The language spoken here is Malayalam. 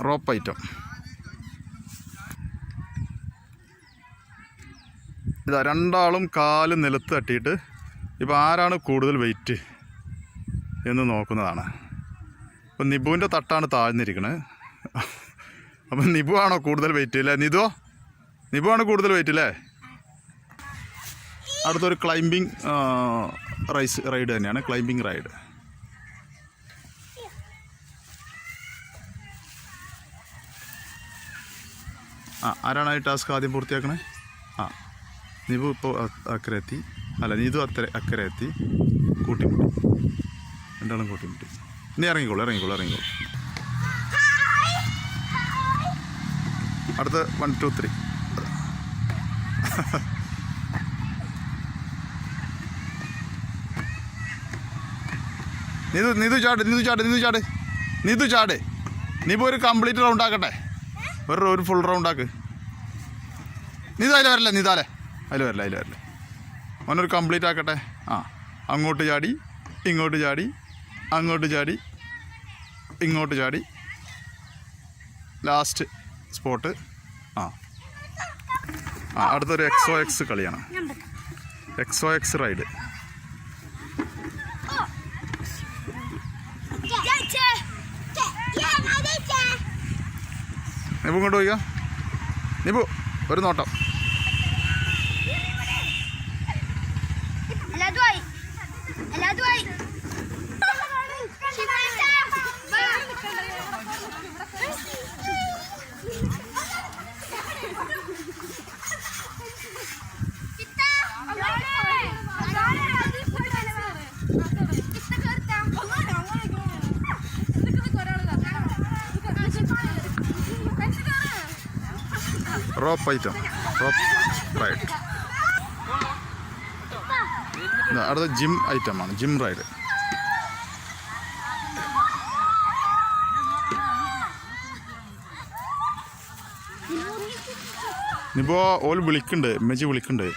Rope item. ഇതാ രണ്ടാളും കാല് നിലത്ത് തട്ടിയിട്ട് ഇപ്പോൾ ആരാണ് കൂടുതൽ വെയിറ്റ് എന്ന് നോക്കുന്നതാണ്. അപ്പം നിബുവിൻ്റെ തട്ടാണ് താഴ്ന്നിരിക്കുന്നത്. അപ്പം നിബു ആണോ കൂടുതൽ വെയിറ്റ് അല്ലേ? നിബു ആണ് കൂടുതൽ വെയിറ്റ് അല്ലേ? അടുത്തൊരു ക്ലൈംബിങ് റൈഡ് തന്നെയാണ്, ക്ലൈംബിങ് റൈഡ്. ആരാണ് ഈ ടാസ്ക് ആദ്യം പൂർത്തിയാക്കണേ? നിബു ഇപ്പോൾ അക്കരെ എത്തി, അല്ല നീതു അക്കരെ എത്തി. കൂട്ടിമുട്ടി, രണ്ടാളും കൂട്ടിമുട്ടി. ഇനി ഇറങ്ങിക്കോളൂ. അടുത്ത് 1 2 3. നീതു ചാട്. നീ ഒരു കംപ്ലീറ്റ് റൗണ്ട് ആക്കട്ടെ, ഒരു ഫുൾ റൗണ്ട് ആക്ക്. നീതു അതിൽ വരില്ല. അവനൊരു കംപ്ലീറ്റ് ആക്കട്ടെ. അങ്ങോട്ട് ചാടി, ഇങ്ങോട്ട് ചാടി, അങ്ങോട്ട് ചാടി, ഇങ്ങോട്ട് ചാടി, ലാസ്റ്റ് സ്പോട്ട്. അടുത്തൊരു XOX കളിയാണ്, XOX റൈഡ്. നിബു ഇങ്ങോട്ട് പോയിക്കോ. നിബു ഒരു നോട്ടം. Rope item, rope ride. അടുത്ത ജിം ഐറ്റമാണ്, ജിം റൈഡ്. ഇനിയിപ്പോൾ ഓല് വിളിക്കുന്നുണ്ട്, ഇമ്മച്ചി വിളിക്കുന്നുണ്ട്.